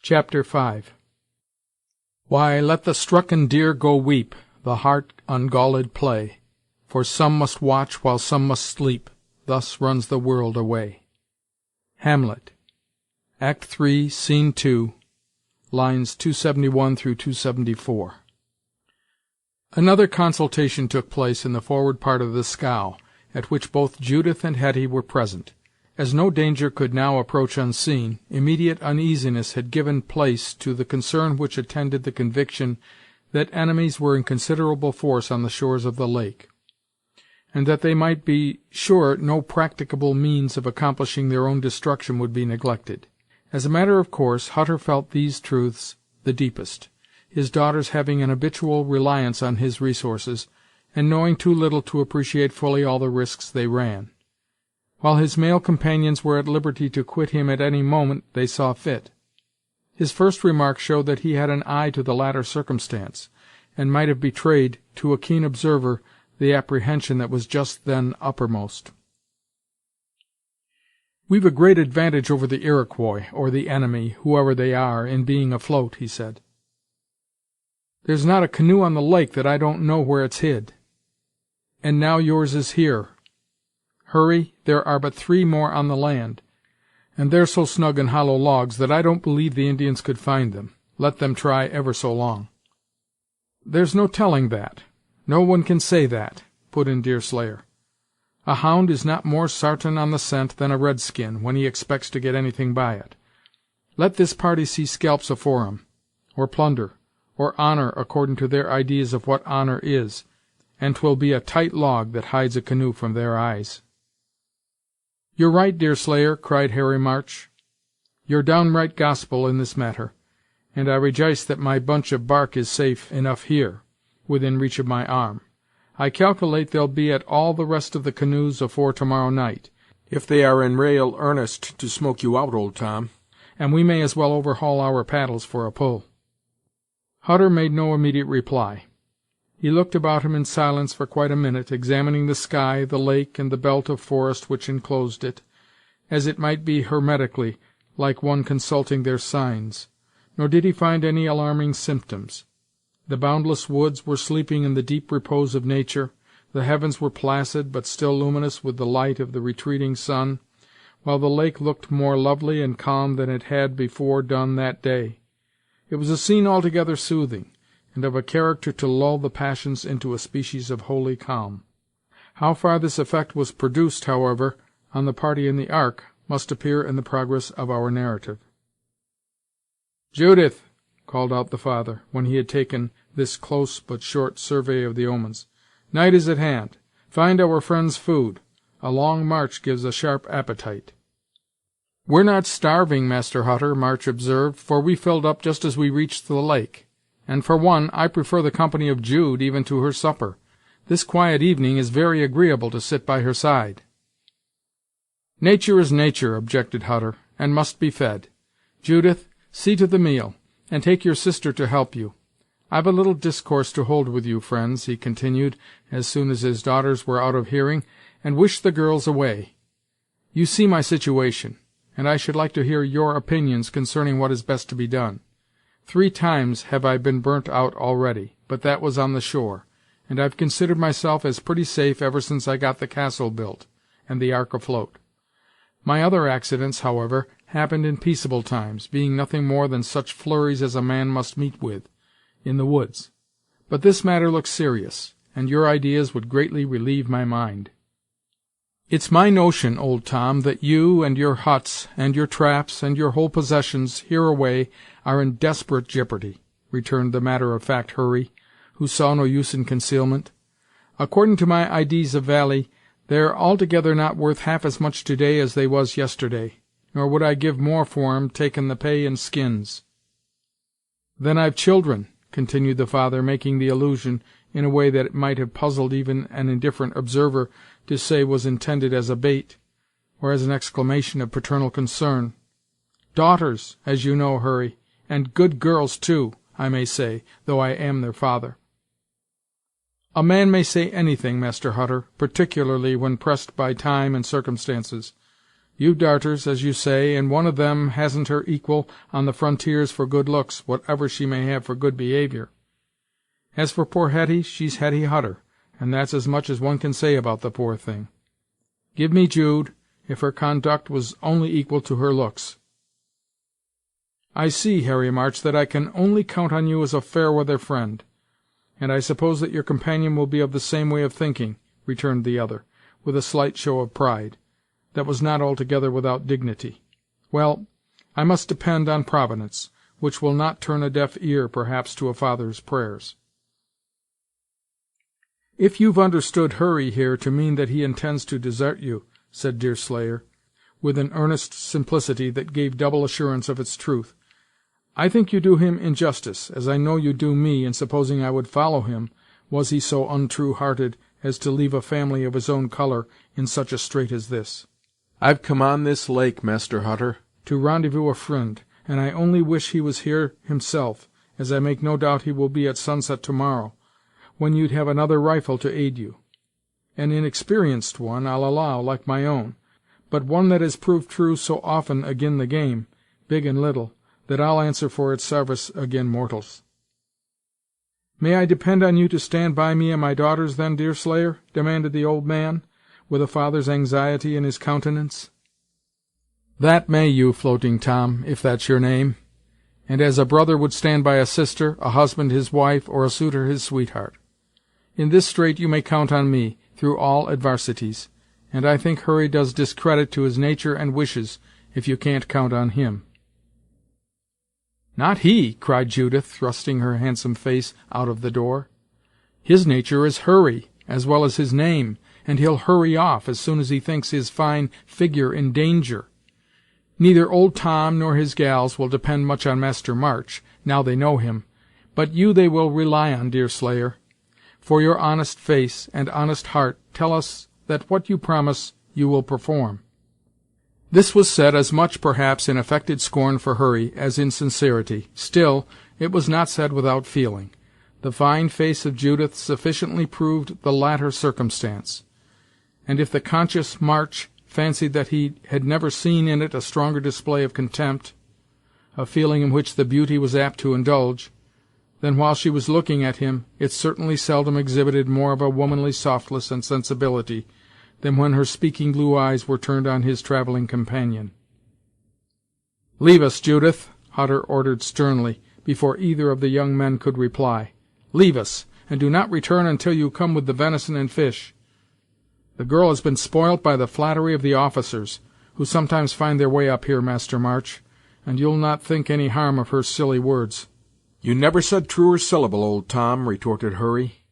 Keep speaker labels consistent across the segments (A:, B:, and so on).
A: Chapter 5. Why, let the strucken deer go weep, the hart ungalled play, for some must watch while some must sleep, thus runs the world away. Hamlet, Act 3, Scene 2, lines 271 through 274. Another consultation took place in the forward part of the scow, at which both Judith and Hetty were present. As no danger could now approach unseen, immediate uneasiness had given place to the concern which attended the conviction that enemies were in considerable force on the shores of the lake, and that they might be sure no practicable means of accomplishing their own destruction would be neglected. As a matter of course, Hutter felt these truths the deepest, his daughters having an habitual reliance on his resources, and knowing too little to appreciate fully all the risks they ran. While his male companions were at liberty to quit him at any moment they saw fit. His first remark showed that he had an eye to the latter circumstance, and might have betrayed, to a keen observer, the apprehension that was just then uppermost. "We've a great advantage over the Iroquois, or the enemy, whoever they are, in being afloat," he said. "There's not a canoe on the lake that I don't know where it's hid. And now yours is here. Hurry, there are but 3 more on the land, and they're so snug in hollow logs that I don't believe the Indians could find them, let them try ever so long." "There's no telling that. No one can say that," put in Deerslayer. "A hound is not more sartain on the scent than a redskin, when he expects to get anything by it. Let this party see scalps afore 'em, or plunder, or honor according to their ideas of what honor is, and 'twill be a tight log that hides a canoe from their eyes." "You're right, Deerslayer," cried Harry March. "You're downright gospel in this matter, and I rejice that my bunch of bark is safe enough here, within reach of my arm. I calculate they'll be at all the rest of the canoes afore to-morrow night, if they are in raal earnest to smoke you out, old Tom, and we may as well overhaul our paddles for a pull." Hutter made no immediate reply. He looked about him in silence for quite a minute, examining the sky, the lake, and the belt of forest which enclosed it, as it might be hermetically, like one consulting their signs, nor did he find any alarming symptoms. The boundless woods were sleeping in the deep repose of nature, the heavens were placid, but still luminous with the light of the retreating sun, while the lake looked more lovely and calm than it had before done that day. It was a scene altogether soothing, and of a character to lull the passions into a species of holy calm. How far this effect was produced, however, on the party in the ark, must appear in the progress of our narrative. "Judith," called out the father, when he had taken this close but short survey of the omens, "night is at hand. Find our friends food. A long march gives a sharp appetite." "We're not starving, Master Hutter," March observed, "for we filled up just as we reached the lake, and for one, I prefer the company of Jude even to her supper. This quiet evening is very agreeable to sit by her side." "Nature is nature," objected Hutter, "and must be fed. Judith, see to the meal, and take your sister to help you. I've a little discourse to hold with you, friends," he continued, as soon as his daughters were out of hearing, "and wish the girls away. You see my situation, and I should like to hear your opinions concerning what is best to be done. 3 times have I been burnt out already, but that was on the shore, and I've considered myself as pretty safe ever since I got the castle built, and the ark afloat. My other accidents, however, happened in peaceable times, being nothing more than such flurries as a man must meet with, in the woods. But this matter looks serious, and your ideas would greatly relieve my mind." "It's my notion, old Tom, that you, and your huts, and your traps, and your whole possessions, hereaway, are in desperate jeopardy," returned the matter-of-fact Hurry, who saw no use in concealment. "According to my idees of valie, they're altogether not worth half as much to-day as they was yesterday, nor would I give more for 'em, takin' the pay in skins." "Then I've children," continued the father, making the allusion in a way that it might have puzzled even an indifferent observer to say was intended as a bait, or as an exclamation of paternal concern. "Daughters, as you know, Hurry, and good girls too, I may say, though I am their father." "A man may say anything, Master Hutter, particularly when pressed by time and circumstances. You've darters, as you say, and one of them hasn't her equal on the frontiers for good looks, whatever she may have for good behavior. As for poor Hetty, she's Hetty Hutter, and that's as much as one can say about the poor thing. Give me Jude, if her conduct was only equal to her looks." "I see, Harry March, that I can only count on you as a fair-weather friend, and I suppose that your companion will be of the same way of thinking," returned the other, with a slight show of pride, that was not altogether without dignity. "Well, I must depend on Providence, which will not turn a deaf ear, perhaps, to a father's prayers." "If you've understood Hurry here to mean that he intends to desert you," said Deerslayer, with an earnest simplicity that gave double assurance of its truth, "I think you do him injustice, as I know you do me, in supposing I would follow him, was he so untrue-hearted as to leave a family of his own color in such a strait as this. I've come on this lake, Master Hutter, to rendezvous a friend, and I only wish he was here himself, as I make no doubt he will be at sunset to-morrow, when you'd have another rifle to aid you. An inexperienced one, I'll allow, like my own, but one that has proved true so often ag'in the game, big and little, that I'll answer for its sarvice ag'in mortals." "May I depend on you to stand by me and my daughters, then, Deerslayer?" demanded the old man, with a father's anxiety in his countenance. "That may you, Floating Tom, if that's your name, and as a brother would stand by a sister, a husband his wife, or a suitor his sweetheart. In this strait you may count on me, through all advarsities, and I think Hurry does discredit to his nature and wishes, if you can't count on him." "Not he!" cried Judith, thrusting her handsome face out of the door. "His nature is Hurry, as well as his name, and he'll hurry off, as soon as he thinks his fine figure in danger. Neither old Tom nor his gals will depend much on Master March, now they know him, but you they will rely on, Deerslayer. For your honest face and honest heart tell us that what you promise you will perform." This was said as much, perhaps, in affected scorn for Hurry as in sincerity. Still, it was not said without feeling. The fine face of Judith sufficiently proved the latter circumstance, and if the conscious March fancied that he had never seen in it a stronger display of contempt, a feeling in which the beauty was apt to indulge, then while she was looking at him, it certainly seldom exhibited more of a womanly softness and sensibility than when her speaking blue eyes were turned on his travelling companion. "Leave us, Judith," Hutter ordered sternly, before either of the young men could reply. "Leave us, and do not return until you come with the venison and fish. The girl has been spoilt by the flattery of the officers, who sometimes find their way up here, Master March, and you'll not think any harm of her silly words." "You never said truer syllable, old Tom," retorted Hurry,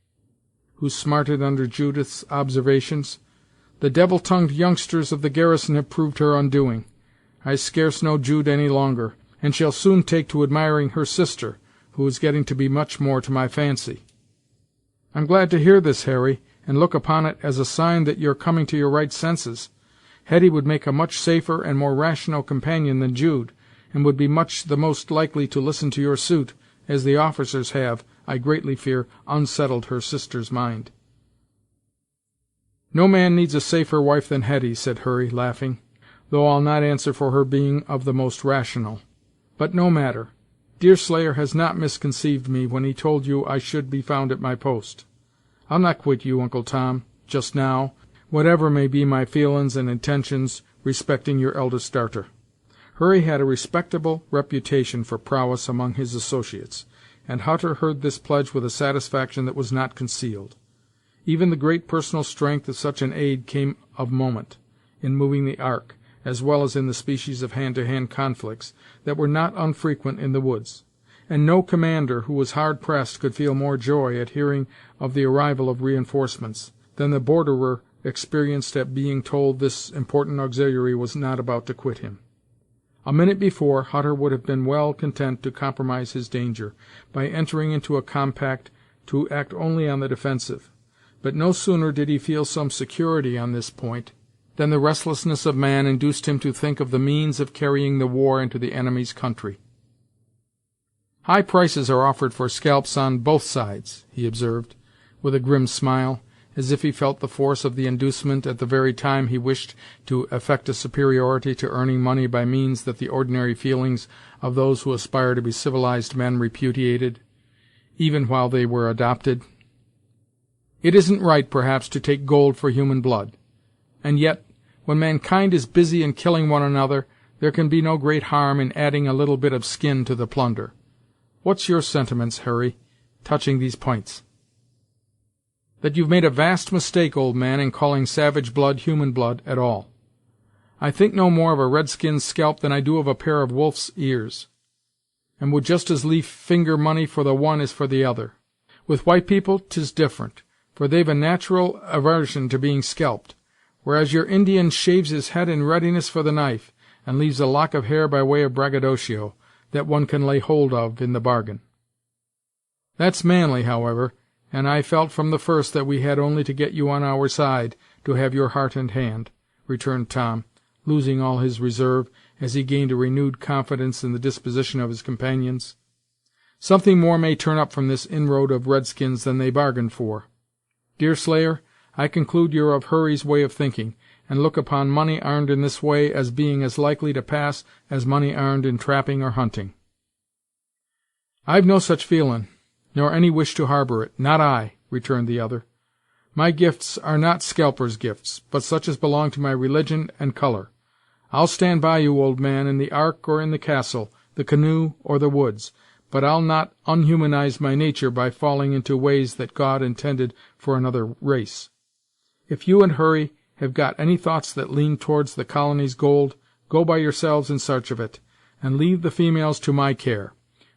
A: who smarted under Judith's observations. "The devil-tongued youngsters of the garrison have proved her undoing. I scarce know Jude any longer, and shall soon take to admiring her sister, who is getting to be much more to my fancy." "I'm glad to hear this, Harry, and look upon it as a sign that you're coming to your right senses. Hetty would make a much safer and more rational companion than Jude, and would be much the most likely to listen to your suit, as the officers have, I greatly fear, unsettled her sister's mind." "No man needs a safer wife than Hetty," said Hurry, laughing, "though I'll not answer for her being of the most rational. But no matter. Deerslayer has not misconceived me when he told you I should be found at my post. I'll not quit you, Uncle Tom, just now, whatever may be my feelin's and intentions respecting your eldest darter." Hurry had a respectable reputation for prowess among his associates, and Hutter heard this pledge with a satisfaction that was not concealed. Even the great personal strength of such an aid came of moment, in moving the ark, as well as in the species of hand-to-hand conflicts that were not unfrequent in the woods, and no commander who was hard pressed could feel more joy at hearing of the arrival of reinforcements than the borderer experienced at being told this important auxiliary was not about to quit him. A minute before, Hutter would have been well content to compromise his danger by entering into a compact to act only on the defensive, but no sooner did he feel some security on this point than the restlessness of man induced him to think of the means of carrying the war into the enemy's country. "High prices are offered for scalps on both sides," he observed, with a grim smile, as if he felt the force of the inducement at the very time he wished to effect a superiority to earning money by means that the ordinary feelings of those who aspire to be civilized men repudiated, even while they were adopted. It isn't right, perhaps, to take gold for human blood, and yet, when mankind is busy in killing one another, there can be no great harm in adding a little bit of skin to the plunder. What's your sentiments, Hurry, touching these points?" "That you've made a vast mistake, old man, in calling savage blood human blood at all. I think no more of a redskin's scalp than I do of a pair of wolf's ears, and would just as lief finger money for the one as for the other. With white people 'tis different, for they've a natural aversion to being scalped, whereas your Indian shaves his head in readiness for the knife, and leaves a lock of hair by way of braggadocio, that one can lay hold of in the bargain. That's manly, however, and I felt from the first that we had only to get you on our side to have your heart and hand," returned Tom, losing all his reserve, as he gained a renewed confidence in the disposition of his companions. "Something more may turn up from this inroad of redskins than they bargained for. Deerslayer, I conclude you're of Hurry's way of thinking, and look upon money arned in this way as being as likely to pass as money arned in trapping or hunting." "I've no such feelin', nor any wish to harbor it, not I," returned the other. "My gifts are not scalpers' gifts, but such as belong to my religion and color. I'll stand by you, old man, in the ark or in the castle, the canoe or the woods, but I'll not unhumanize my nature by falling into ways that God intended for another race. If you and Hurry have got any thoughts that lean towards the colony's gold, go by yourselves in search of it, and leave the females to my care.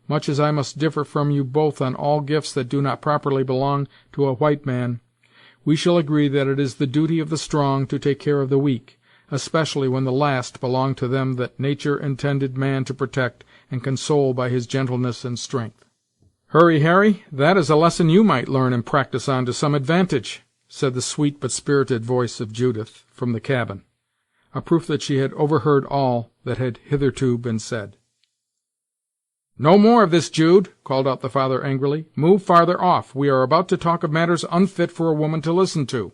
A: Much as I must differ from you both on all gifts that do not properly belong to a white man, we shall agree that it is the duty of the strong to take care of the weak, especially when the last belong to them that nature intended man to protect and console by his gentleness and strength." "Hurry Harry, that is a lesson you might learn and practice on to some advantage," said the sweet but spirited voice of Judith from the cabin, a proof that she had overheard all that had hitherto been said. "No more of this, Jude," called out the father angrily. "Move farther off. We are about to talk of matters unfit for a woman to listen to."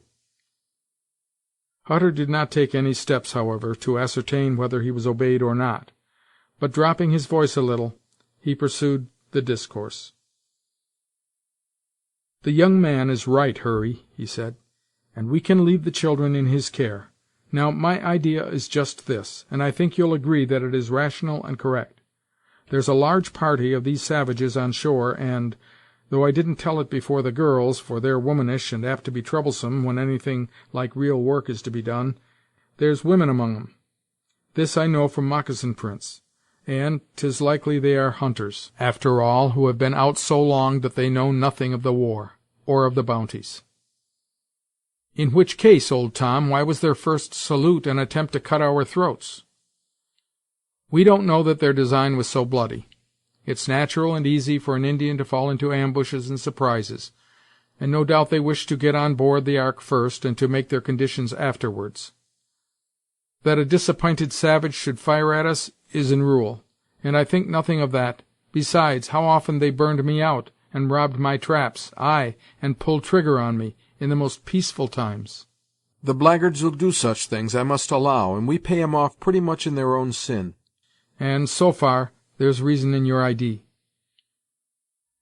A: Hutter did not take any steps, however, to ascertain whether he was obeyed or not, but, dropping his voice a little, he pursued the discourse. "The young man is right, Hurry," he said, "and we can leave the children in his care. Now, my idea is just this, and I think you'll agree that it is rational and correct. There's a large party of these savages on shore, and, though I didn't tell it before the girls, for they're womanish and apt to be troublesome when anything like real work is to be done, there's women among 'em. This I know from moccasin prints, and 'tis likely they are hunters, after all, who have been out so long that they know nothing of the war, or of the bounties. In which case, old Tom, why was their first salute an attempt to cut our throats? We don't know that their design was so bloody. It's natural and easy for an Indian to fall into ambushes and surprises, and no doubt they wished to get on board the ark first, and to make their conditions afterwards. That a disapp'inted savage should fire at us is in rule, and I think nothing of that. Besides, how often they burned me out, and robbed my traps, ay, and pulled trigger on me, in the most peaceful times."
B: "The blackguards will do such things, I must allow, and we pay 'em off pretty much in their own sin."
A: "And, so far, there's reason in your idee."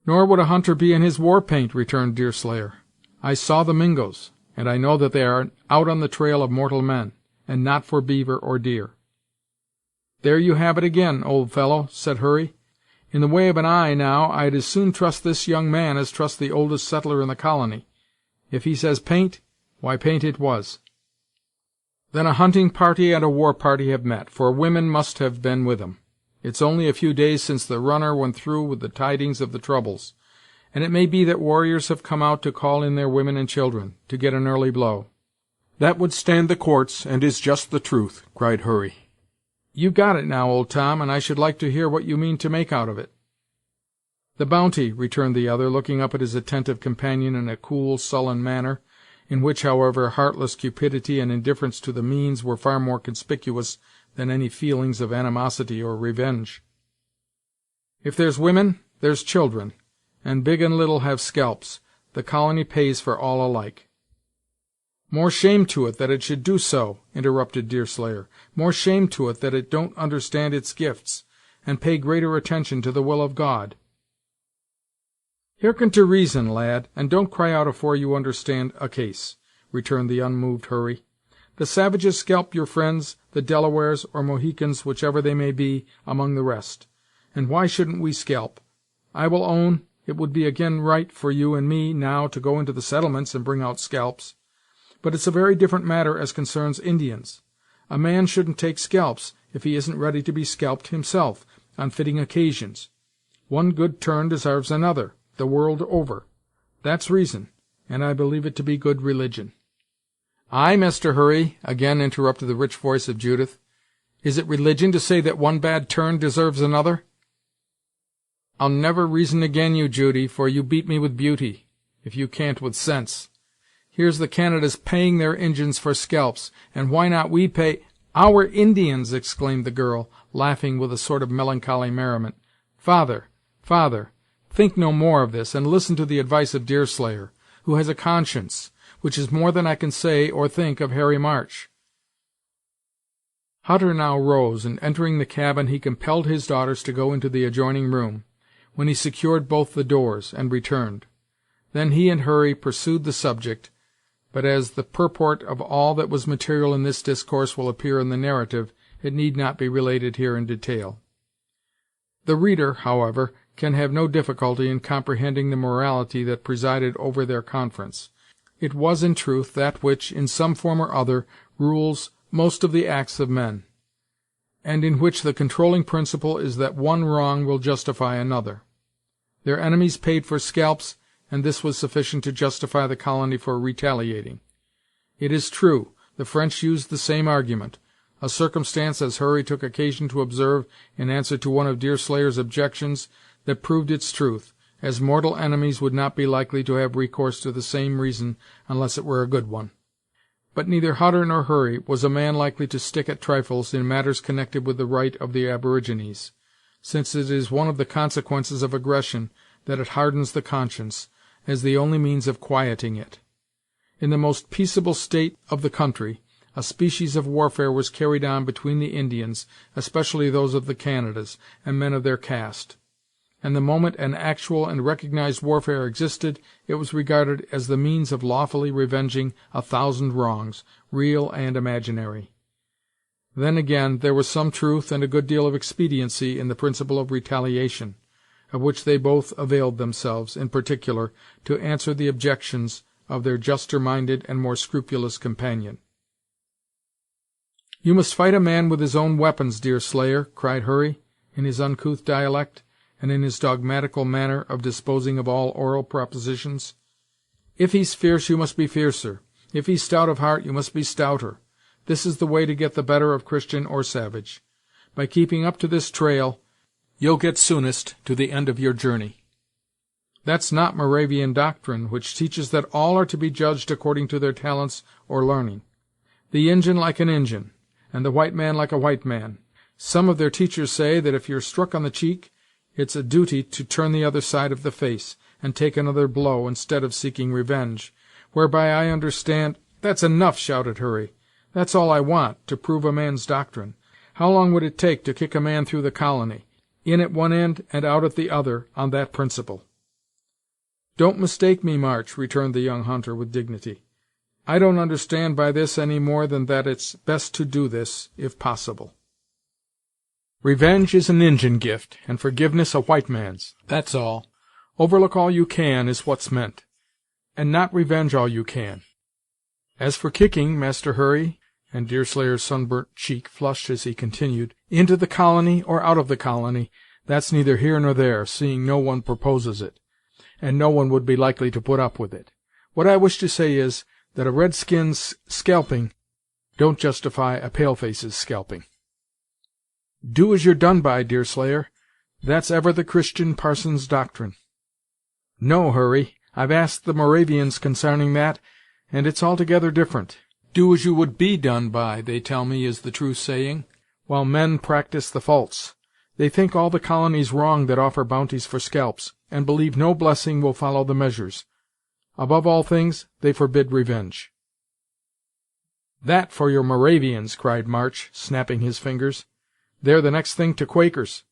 A: "Nor would a hunter be in his war paint," returned Deerslayer. "I saw the Mingos, and I know that they are out on the trail of mortal men, and not for beaver or deer." "There you have it again, old fellow," said Hurry. "In the way of an eye, now, I'd as soon trust this young man as trust the oldest settler in the colony. If he says paint, why paint it was." "Then a hunting party and a war party have met, for women must have been with 'em. It's only a few days since the runner went through with the tidings of the troubles, and it may be that warriors have come out to call in their women and children, to get an early blow."
B: "That would stand the courts, and is just the truth," cried Hurry.
A: "You've got it now, old Tom, and I should like to hear what you mean to make out of it." "The Bounty," returned the other, looking up at his attentive companion in a cool, sullen manner, in which, however, heartless cupidity and indifference to the means were far more conspicuous than any feelings of animosity or revenge. "If there's women, there's children, and big and little have scalps. The colony pays for all alike." "More shame to it that it should do so," interrupted Deerslayer. "More shame to it that it don't understand its gifts, and pay greater attention to the will of God." "Hearken to reason, lad, and don't cry out afore you understand a case," returned the unmoved Hurry. "The savages scalp your friends, the Delawares, or Mohicans, whichever they may be, among the rest; and why shouldn't we scalp? I will own, it would be ag'in right for you and me, now, to go into the settlements and bring out scalps; but it's a very different matter as concerns Indians. A man shouldn't take scalps, if he isn't ready to be scalped himself, on fitting occasions. One good turn deserves another, the world over. That's reason, and I believe it to be good religion." "Ay, Master Hurry," again interrupted the rich voice of Judith, "is it religion to say that one bad turn deserves another?" "I'll never reason ag'in you, Judy, for you beat me with beauty, if you can't with sense. Here's the Canadas paying their Injins for scalps, and why not we pay—" "Our Indians!" exclaimed the girl, laughing with a sort of melancholy merriment. "Father, think no more of this, and listen to the advice of Deerslayer, who has a conscience, which is more than I can say or think of Harry March." Hutter now rose, and entering the cabin he compelled his daughters to go into the adjoining room, when he secured both the doors, and returned. Then he and Hurry pursued the subject, but as the purport of all that was material in this discourse will appear in the narrative, it need not be related here in detail. The reader, however, can have no difficulty in comprehending the morality that presided over their conference. It was, in truth, that which, in some form or other, rules most of the acts of men, and in which the controlling principle is that one wrong will justify another. Their enemies paid for scalps, and this was sufficient to justify the colony for retaliating. It is true, the French used the same argument, a circumstance, as Hurry took occasion to observe in answer to one of Deerslayer's objections, that proved its truth, as mortal enemies would not be likely to have recourse to the same reason unless it were a good one. But neither Hutter nor Hurry was a man likely to stick at trifles in matters connected with the right of the aborigines, since it is one of the consequences of aggression that it hardens the conscience, as the only means of quieting it. In the most peaceable state of the country, a species of warfare was carried on between the Indians, especially those of the Canadas, and men of their caste; and the moment an actual and recognized warfare existed, it was regarded as the means of lawfully revenging 1,000 wrongs, real and imaginary. Then, again, there was some truth and a good deal of expediency in the principle of retaliation, of which they both availed themselves, in particular, to answer the objections of their juster-minded and more scrupulous companion. "You must fight a man with his own weapons, Deerslayer," cried Hurry, in his uncouth dialect, and in his dogmatical manner of disposing of all oral propositions. "If he's fierce, you must be fiercer; if he's stout of heart, you must be stouter. This is the way to get the better of Christian or savage. By keeping up to this trail, you'll get soonest to the end of your journey. That's not Moravian doctrine, which teaches that all are to be judged according to their talents or learning. The Injin like an Injin, and the white man like a white man. Some of their teachers say that if you're struck on the cheek, it's a duty to turn the other side of the face, and take another blow, instead of seeking revenge, whereby I understand—" "That's enough," shouted Hurry. "That's all I want, to prove a man's doctrine. How long would it take to kick a man through the colony, in at one end and out at the other, on that principle?" "Don't mistake me, March," returned the young hunter, with dignity. "I don't understand by this any more than that it's best to do this, if possible. Revenge is an Injin gift, and forgiveness a white man's. That's all. Overlook all you can, is what's meant, and not revenge all you can. As for kicking, Master Hurry," and Deerslayer's sunburnt cheek flushed as he continued, "into the colony or out of the colony, that's neither here nor there, seeing no one proposes it, and no one would be likely to put up with it. What I wish to say is, that a red skin's scalping don't justify a pale face's scalping. Do as you're done by, Deerslayer. That's ever the Christian parson's doctrine." "No, Hurry, I've asked the Moravians consarning that, and it's altogether different. Do as you would be done by, they tell me, is the true saying, while men practice the false. They think all the colonies wrong that offer bounties for scalps, and believe no blessing will follow the measures. Above all things, they forbid revenge." "That for your Moravians!" cried March, snapping his fingers. "They're the next thing to Quakers,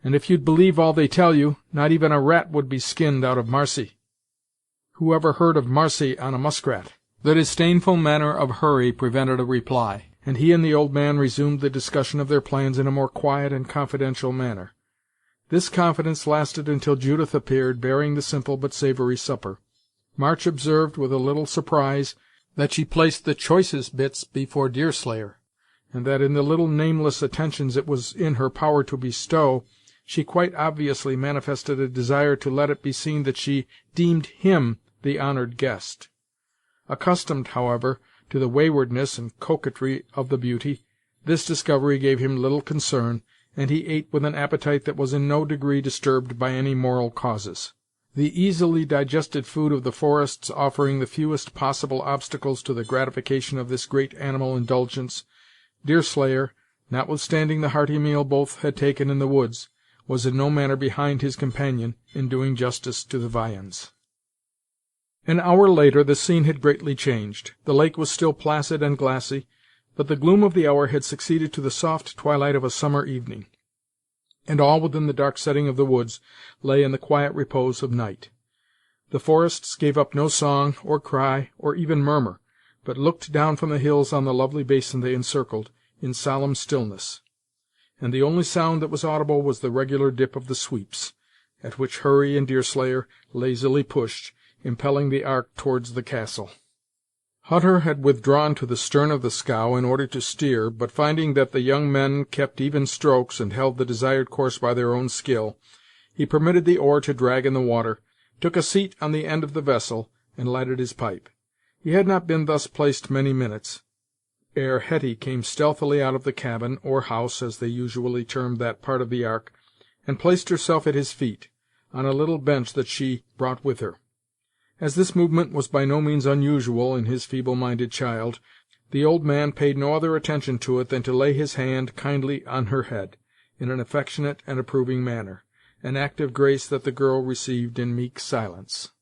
A: and if you'd believe all they tell you, not even a rat would be skinned out of marcy. Who ever heard of marcy on a muskrat?" The disdainful manner of Hurry prevented a reply, and he and the old man resumed the discussion of their plans in a more quiet and confidential manner. This confidence lasted until Judith appeared, bearing the simple but savory supper. March observed, with a little surprise, that she placed the choicest bits before Deerslayer, and that in the little nameless attentions it was in her power to bestow, she quite obviously manifested a desire to let it be seen that she deemed him the honored guest. Accustomed, however, to the waywardness and coquetry of the beauty, this discovery gave him little concern, and he ate with an appetite that was in no degree disturbed by any moral causes. The easily digested food of the forests offering the fewest possible obstacles to the gratification of this great animal indulgence, Deerslayer, notwithstanding the hearty meal both had taken in the woods, was in no manner behind his companion in doing justice to the viands. An hour later the scene had greatly changed. The lake was still placid and glassy, but the gloom of the hour had succeeded to the soft twilight of a summer evening, and all within the dark setting of the woods lay in the quiet repose of night. The forests gave up no song, or cry, or even murmur, but looked down from the hills on the lovely basin they encircled, in solemn stillness, and the only sound that was audible was the regular dip of the sweeps, at which Hurry and Deerslayer lazily pushed, impelling the ark towards the castle. Hutter had withdrawn to the stern of the scow in order to steer, but finding that the young men kept even strokes and held the desired course by their own skill, he permitted the oar to drag in the water, took a seat on the end of the vessel, and lighted his pipe. He had not been thus placed many minutes, ere Hetty came stealthily out of the cabin, or house, as they usually termed that part of the ark, and placed herself at his feet, on a little bench that she brought with her. As this movement was by no means unusual in his feeble-minded child, the old man paid no other attention to it than to lay his hand kindly on her head, in an affectionate and approving manner, an act of grace that the girl received in meek silence.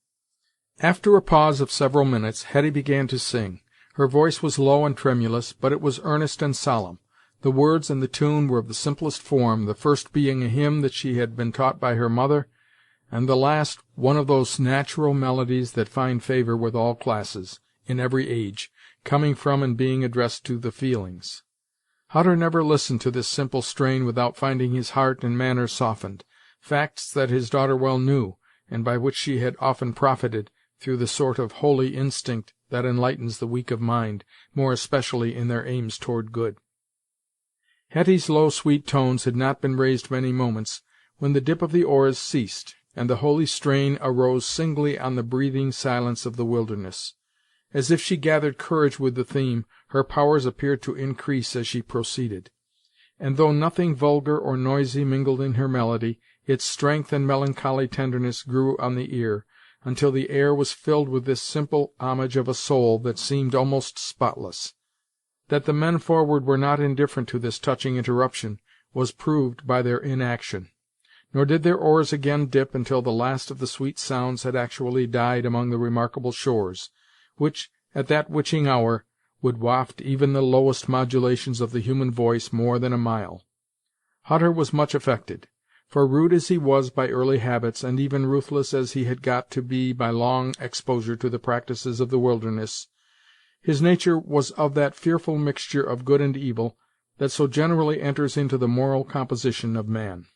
A: After a pause of several minutes, Hetty began to sing. Her voice was low and tremulous, but it was earnest and solemn. The words and the tune were of the simplest form, the first being a hymn that she had been taught by her mother, and the last one of those natural melodies that find favor with all classes, in every age, coming from and being addressed to the feelings. Hutter never listened to this simple strain without finding his heart and manner softened, facts that his daughter well knew, and by which she had often profited, through the sort of holy instinct that enlightens the weak of mind, more especially in their aims toward good. Hetty's low, sweet tones had not been raised many moments, when the dip of the oars ceased, and the holy strain arose singly on the breathing silence of the wilderness. As if she gathered courage with the theme, her powers appeared to increase as she proceeded, and though nothing vulgar or noisy mingled in her melody, its strength and melancholy tenderness grew on the ear, until the air was filled with this simple homage of a soul that seemed almost spotless. That the men forward were not indifferent to this touching interruption was proved by their inaction, nor did their oars again dip until the last of the sweet sounds had actually died among the remarkable shores, which, at that witching hour, would waft even the lowest modulations of the human voice more than a mile. Hutter was much affected, for rude as he was by early habits, and even ruthless as he had got to be by long exposure to the practices of the wilderness, his nature was of that fearful mixture of good and evil that so generally enters into the moral composition of man.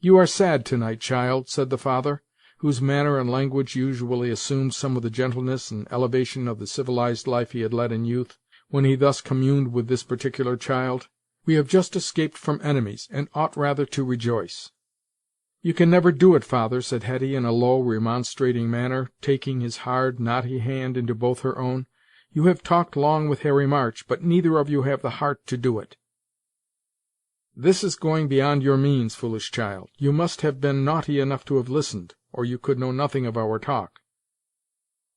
A: "You are sad to-night, child," said the father, whose manner and language usually assumed some of the gentleness and elevation of the civilized life he had led in youth, when he thus communed with this particular child. "We have just escaped from enemies, and ought rather to rejoice." "You can never do it, father," said Hetty in a low, remonstrating manner, taking his hard, knotty hand into both her own. "You have talked long with Harry March, but neither of you have the heart to do it." "This is going beyond your means, foolish child. You must have been naughty enough to have listened, or you could know nothing of our talk.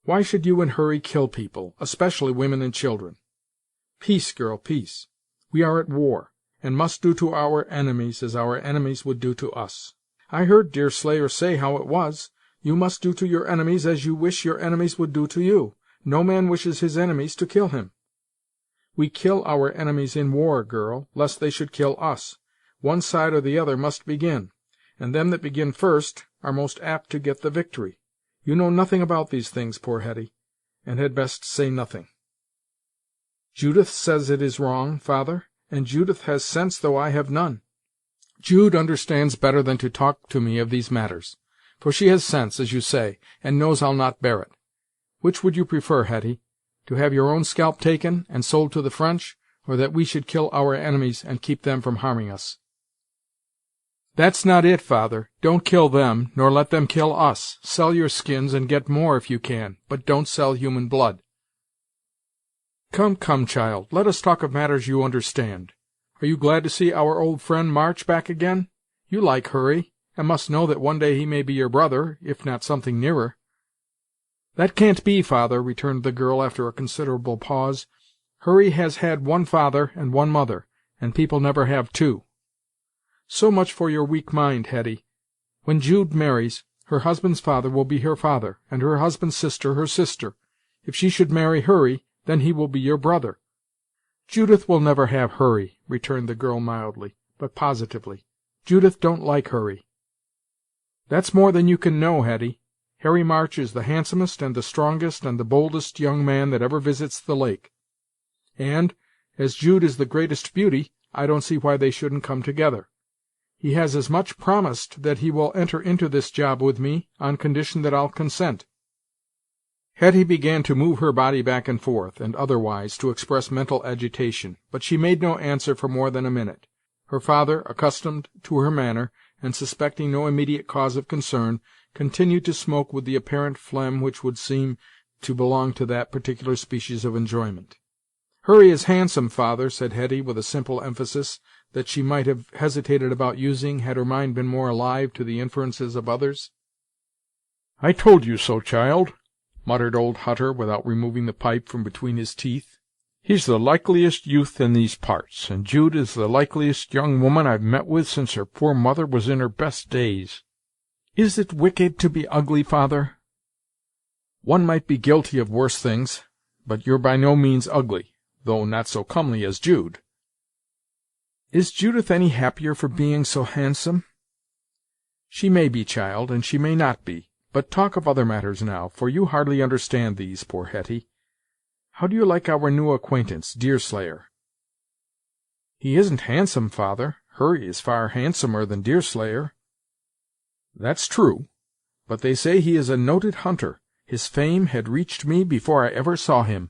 A: Why should you and Hurry kill people, especially women and children? Peace, girl, peace. We are at war, and must do to our enemies as our enemies would do to us. I heard Deerslayer say how it was. You must do to your enemies as you wish your enemies would do to you. No man wishes his enemies to kill him. We kill our enemies in war, girl, lest they should kill us. One side or the other must begin, and them that begin first are most apt to get the victory. You know nothing about these things, poor Hetty, and had best say nothing." "Judith says it is wrong, father, and Judith has sense, though I have none." "Jude understands better than to talk to me of these matters, for she has sense, as you say, and knows I'll not bear it. Which would you prefer, Hetty, to have your own scalp taken, and sold to the French, or that we should kill our enemies, and keep them from harming us?" "That's not it, father. Don't kill them, nor let them kill us. Sell your skins, and get more if you can, but don't sell human blood." "Come, come, child, let us talk of matters you understand. Are you glad to see our old friend March back again? You like Hurry, and must know that one day he may be your brother, if not something nearer." "That can't be, father," returned the girl after a considerable pause. "Hurry has had one father and one mother, and people never have two. So much for your weak mind, Hetty. When Jude marries, her husband's father will be her father, and her husband's sister her sister. If she should marry Hurry, then he will be your brother." "Judith will never have Hurry," returned the girl mildly, but positively. "Judith don't like Hurry." "That's more than you can know, Hetty. Harry March is the handsomest and the strongest and the boldest young man that ever visits the lake; and, as Jude is the greatest beauty, I don't see why they shouldn't come together. He has as much promised that he will enter into this job with me, on condition that I'll consent." Hetty began to move her body back and forth, and otherwise, to express mental agitation, but she made no answer for more than a minute. Her father, accustomed to her manner, and suspecting no immediate cause of concern, continued to smoke with the apparent phlegm which would seem to belong to that particular species of enjoyment. "Hurry is handsome, father," said Hetty, with a simple emphasis that she might have hesitated about using, had her mind been more alive to the inferences of others. "I told you so, child," muttered old Hutter, without removing the pipe from between his teeth. "He's the likeliest youth in these parts, and Jude is the likeliest young woman I've met with since her poor mother was in her best days." "Is it wicked to be ugly, father?" "One might be guilty of worse things, but you're by no means ugly, though not so comely as Jude." "Is Judith any happier for being so handsome?" "She may be, child, and she may not be. But talk of other matters now, for you hardly understand these, poor Hetty. How do you like our new acquaintance, Deerslayer?" "He isn't handsome, father. Hurry is far handsomer than Deerslayer." "That's true, but they say he is a noted hunter. His fame had reached me before I ever saw him,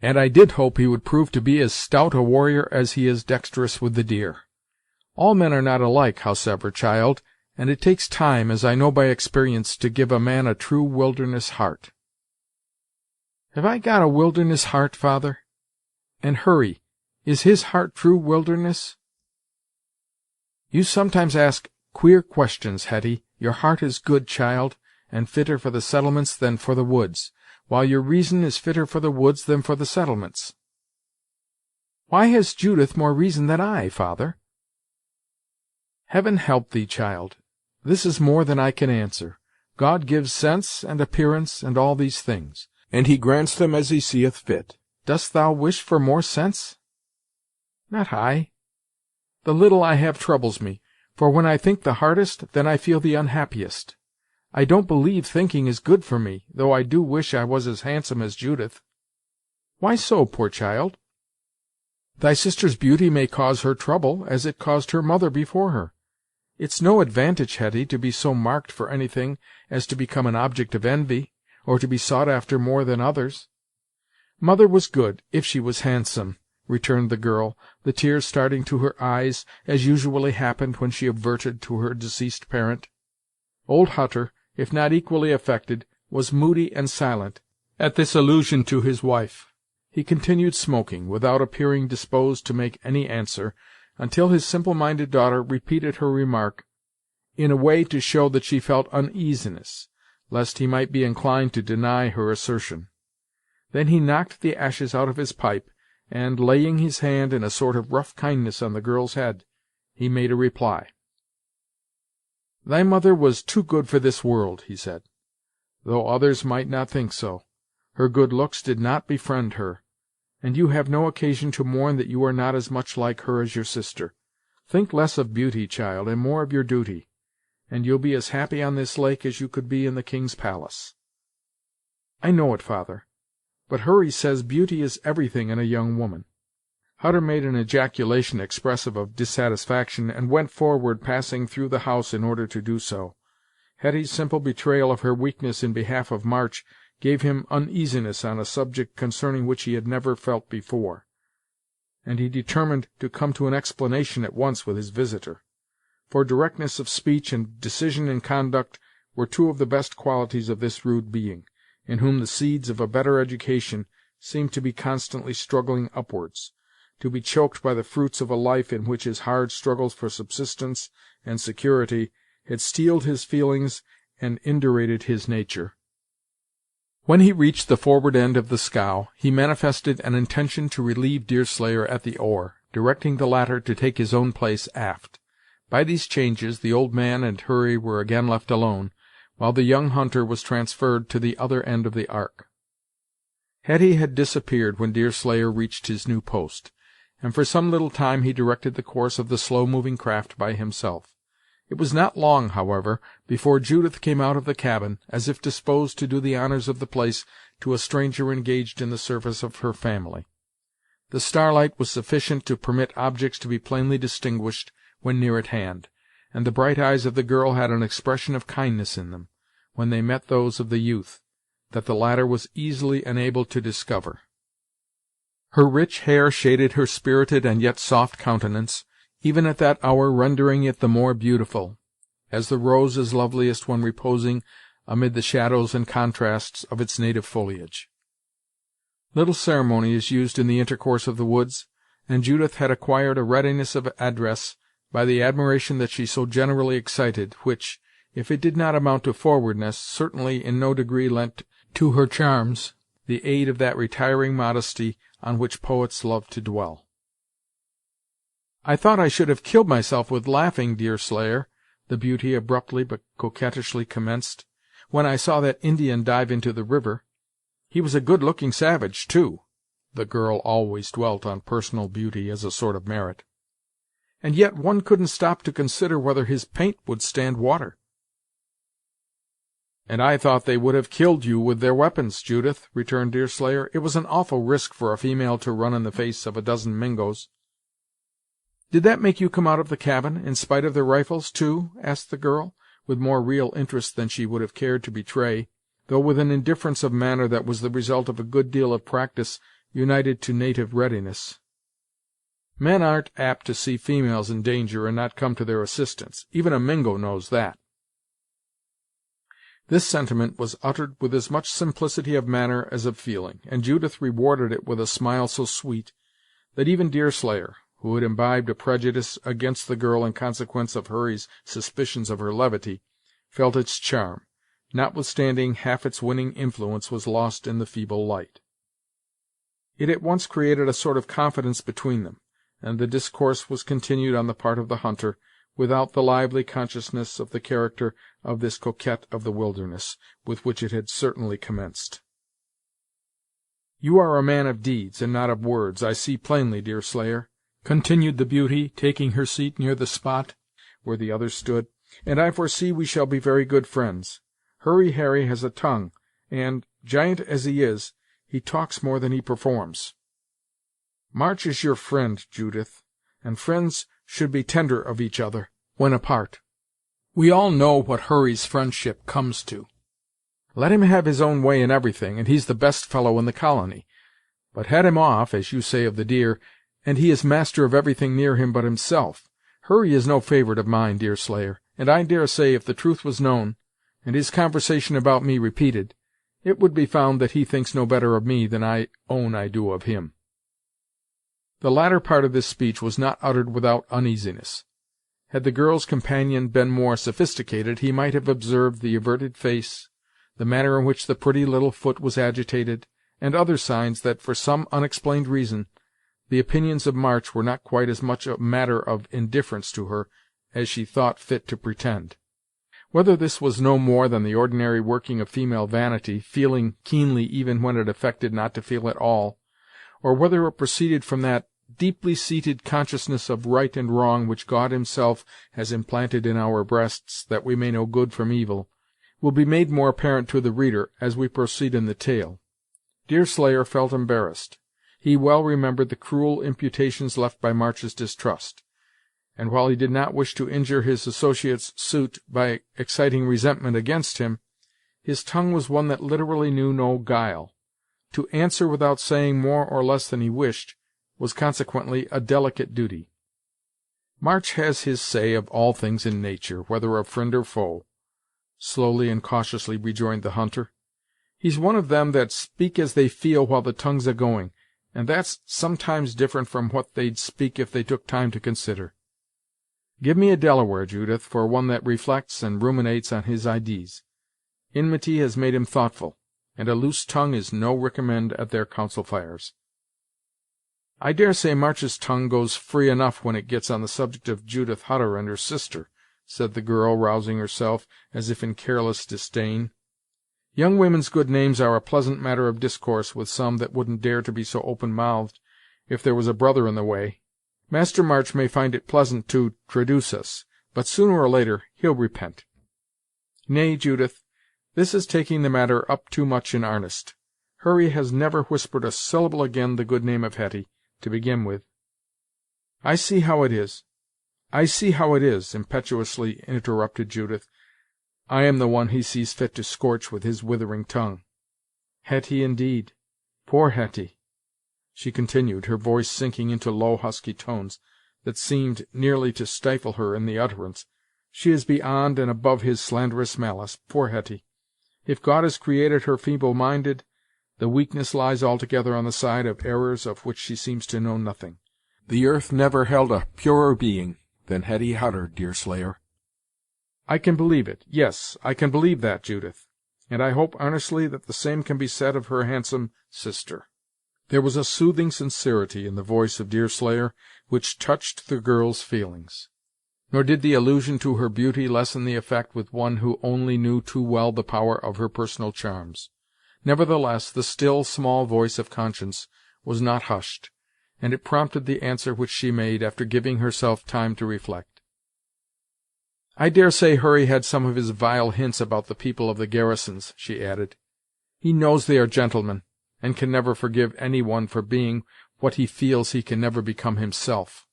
A: and I did hope he would prove to be as stout a warrior as he is dexterous with the deer. All men are not alike, howsever, child, and it takes time, as I know by experience, to give a man a true wilderness heart." "Have I got a wilderness heart, father? And Hurry, is his heart true wilderness?" "You sometimes ask queer questions, Hetty. Your heart is good, child, and fitter for the settlements than for the woods, while your reason is fitter for the woods than for the settlements." "Why has Judith more reason than I, father?" "Heaven help thee, child. This is more than I can answer. God gives sense, and appearance, and all these things, and he grants them as he seeth fit. Dost thou wish for more sense?" "Not I. The little I have troubles me, for when I think the hardest, then I feel the unhappiest. I don't believe thinking is good for me, though I do wish I was as handsome as Judith." "Why so, poor child?" "Thy sister's beauty may cause her trouble, as it caused her mother before her. It's no advantage, Hetty, to be so marked for anything as to become an object of envy, or to be sought after more than others." "Mother was good, if she was handsome," returned the girl, the tears starting to her eyes, as usually happened when she adverted to her deceased parent. Old Hutter, if not equally affected, was moody and silent at this allusion to his wife. He continued smoking, without appearing disposed to make any answer, until his simple-minded daughter repeated her remark, in a way to show that she felt uneasiness, lest he might be inclined to deny her assertion. Then he knocked the ashes out of his pipe, and, laying his hand in a sort of rough kindness on the girl's head, he made a reply. "Thy mother was too good for this world," he said, "though others might not think so. Her good looks did not befriend her, and you have no occasion to mourn that you are not as much like her as your sister. Think less of beauty, child, and more of your duty, and you'll be as happy on this lake as you could be in the king's palace." "I know it, father, but Hurry says beauty is everything in a young woman." Hutter made an ejaculation expressive of dissatisfaction, and went forward, passing through the house in order to do so. Hetty's simple betrayal of her weakness in behalf of March gave him uneasiness on a subject concerning which he had never felt before, and he determined to come to an explanation at once with his visitor; for directness of speech and decision in conduct were two of the best qualities of this rude being, in whom the seeds of a better education seemed to be constantly struggling upwards, to be choked by the fruits of a life in which his hard struggles for subsistence and security had steeled his feelings and indurated his nature. When he reached the forward end of the scow, he manifested an intention to relieve Deerslayer at the oar, directing the latter to take his own place aft. By these changes the old man and Hurry were again left alone, while the young hunter was transferred to the other end of the ark. Hetty had disappeared when Deerslayer reached his new post, and for some little time he directed the course of the slow-moving craft by himself. It was not long, however, before Judith came out of the cabin, as if disposed to do the honors of the place to a stranger engaged in the service of her family. The starlight was sufficient to permit objects to be plainly distinguished when near at hand, and the bright eyes of the girl had an expression of kindness in them, when they met those of the youth, that the latter was easily enabled to discover. Her rich hair shaded her spirited and yet soft countenance, even at that hour rendering it the more beautiful, as the rose is loveliest when reposing amid the shadows and contrasts of its native foliage. Little ceremony is used in the intercourse of the woods, and Judith had acquired a readiness of address by the admiration that she so generally excited, which, if it did not amount to forwardness, certainly in no degree lent to her charms the aid of that retiring modesty on which poets love to dwell. "I thought I should have killed myself with laughing, Deerslayer," the beauty abruptly but coquettishly commenced, "when I saw that Indian dive into the river. He was a good-looking savage, too," the girl always dwelt on personal beauty as a sort of merit, "and yet one couldn't stop to consider whether his paint would stand water." "And I thought they would have killed you with their weapons, Judith," returned Deerslayer. "It was an awful risk for a female to run in the face of a dozen Mingoes." "Did that make you come out of the cabin, in spite of their rifles, too?" asked the girl, with more real interest than she would have cared to betray, though with an indifference of manner that was the result of a good deal of practice united to native readiness. "Men aren't apt to see females in danger and not come to their assistance. Even a Mingo knows that." This sentiment was uttered with as much simplicity of manner as of feeling, and Judith rewarded it with a smile so sweet, that even Deerslayer, who had imbibed a prejudice against the girl in consequence of Hurry's suspicions of her levity, felt its charm, notwithstanding half its winning influence was lost in the feeble light. It at once created a sort of confidence between them, and the discourse was continued on the part of the hunter, without the lively consciousness of the character of this coquette of the wilderness, with which it had certainly commenced. "You are a man of deeds, and not of words, I see plainly, Deerslayer," continued the beauty, taking her seat near the spot where the other stood, "and I foresee we shall be very good friends. Hurry Harry has a tongue, and, giant as he is, he talks more than he performs. March is your friend, Judith, and friends should be tender of each other, when apart. We all know what Hurry's friendship comes to. Let him have his own way in everything, and he's the best fellow in the colony. But head him off, as you say of the deer, and he is master of everything near him but himself. Hurry is no favorite of mine, Deerslayer, and I dare say if the truth was known, and his conversation about me repeated, it would be found that he thinks no better of me than I own I do of him." The latter part of this speech was not uttered without uneasiness. Had the girl's companion been more sophisticated, he might have observed the averted face, the manner in which the pretty little foot was agitated, and other signs that, for some unexplained reason, the opinions of March were not quite as much a matter of indifference to her as she thought fit to pretend. Whether this was no more than the ordinary working of female vanity, feeling keenly even when it affected not to feel at all, or whether it proceeded from that deeply seated consciousness of right and wrong which God himself has implanted in our breasts that we may know good from evil, will be made more apparent to the reader as we proceed in the tale. Deerslayer felt embarrassed. He well remembered the cruel imputations left by March's distrust, and while he did not wish to injure his associate's suit by exciting resentment against him, his tongue was one that literally knew no guile. To answer without saying more or less than he wished was consequently a delicate duty. March has his say of all things in nature, whether of friend or foe, slowly and cautiously rejoined the hunter. He's one of them that speak as they feel while the tongue's a-going, and that's sometimes different from what they'd speak if they took time to consider. Give me a Delaware, Judith, for one that reflects and ruminates on his idees. Inmity has made him thoughtful, and a loose tongue is no ricommend at their council fires. I dare say March's tongue goes free enough when it gets on the subject of Judith Hutter and her sister, said the girl, rousing herself, as if in careless disdain. Young women's good names are a pleasant matter of discourse with some that wouldn't dare to be so open-mouthed if there was a brother in the way. Master March may find it pleasant to traduce us, but sooner or later he'll repent. Nay, Judith, this is taking the matter up too much in arnest. Hurry has never whispered a syllable ag'in the good name of Hetty, to begin with. I see how it is, impetuously interrupted Judith. I am the one he sees fit to scorch with his withering tongue. Hetty, indeed. Poor Hetty, she continued, her voice sinking into low, husky tones that seemed nearly to stifle her in the utterance. She is beyond and above his slanderous malice. Poor Hetty! If God has created her feeble-minded, the weakness lies altogether on the side of errors of which she seems to know nothing.
B: The earth never held a purer being than Hetty Hutter, Deerslayer.
A: I can believe it. Yes, I can believe that, Judith, and I hope earnestly that the same can be said of her handsome sister. There was a soothing sincerity in the voice of Deerslayer which touched the girl's feelings, nor did the allusion to her beauty lessen the effect with one who only knew too well the power of her personal charms. Nevertheless, the still, small voice of conscience was not hushed, and it prompted the answer which she made, after giving herself time to reflect. I dare say Hurry had some of his vile hints about the people of the garrisons, she added. He knows they are gentlemen, and can never forgive any one for being what he feels he can never become himself.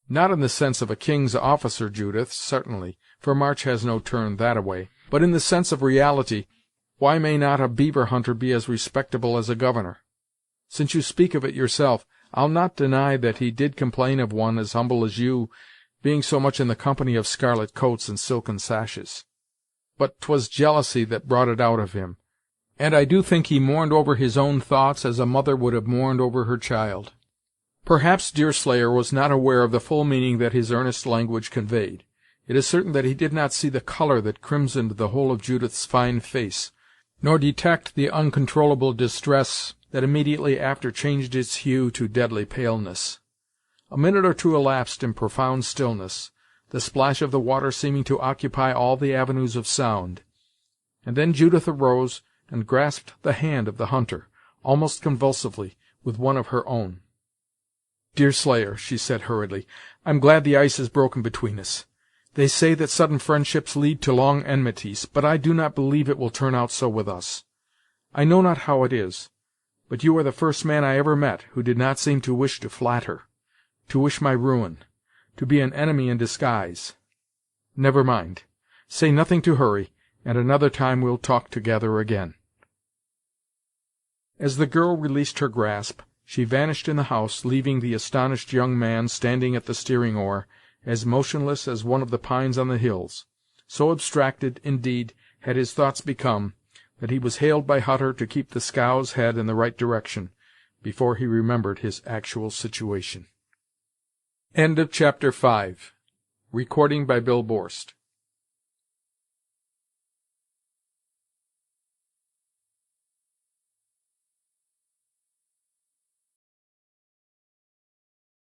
A: Not in the sense of a king's officer, Judith, certainly, for March has no turn that-a-way, but in the sense of reality. Why may not a beaver hunter be as respectable as a governor? Since you speak of it yourself, I'll not deny that he did complain of one as humble as you being so much in the company of scarlet coats and silken sashes. But 'twas jealousy that brought it out of him, and I do think he mourned over his own thoughts as a mother would have mourned over her child. Perhaps Deerslayer was not aware of the full meaning that his earnest language conveyed. It is certain that he did not see the color that crimsoned the whole of Judith's fine face, nor detect the uncontrollable distress that immediately after changed its hue to deadly paleness. A minute or two elapsed in profound stillness, the splash of the water seeming to occupy all the avenues of sound, and then Judith arose and grasped the hand of the hunter, almost convulsively, with one of her own. "Deerslayer," she said hurriedly, "I'm glad the ice is broken between us. They say that sudden friendships lead to long enmities, but I do not believe it will turn out so with us. I know not how it is, but you are the first man I ever met who did not seem to wish to flatter, to wish my ruin, to be an enemy in disguise. Never mind. Say nothing to Hurry, and another time we'll talk together again." As the girl released her grasp, she vanished in the house, leaving the astonished young man standing at the steering oar, as motionless as one of the pines on the hills. So abstracted, indeed, had his thoughts become, that he was hailed by Hutter to keep the scow's head in the right direction, before he remembered his actual situation. Chapter 5. Recording by Bill Borst.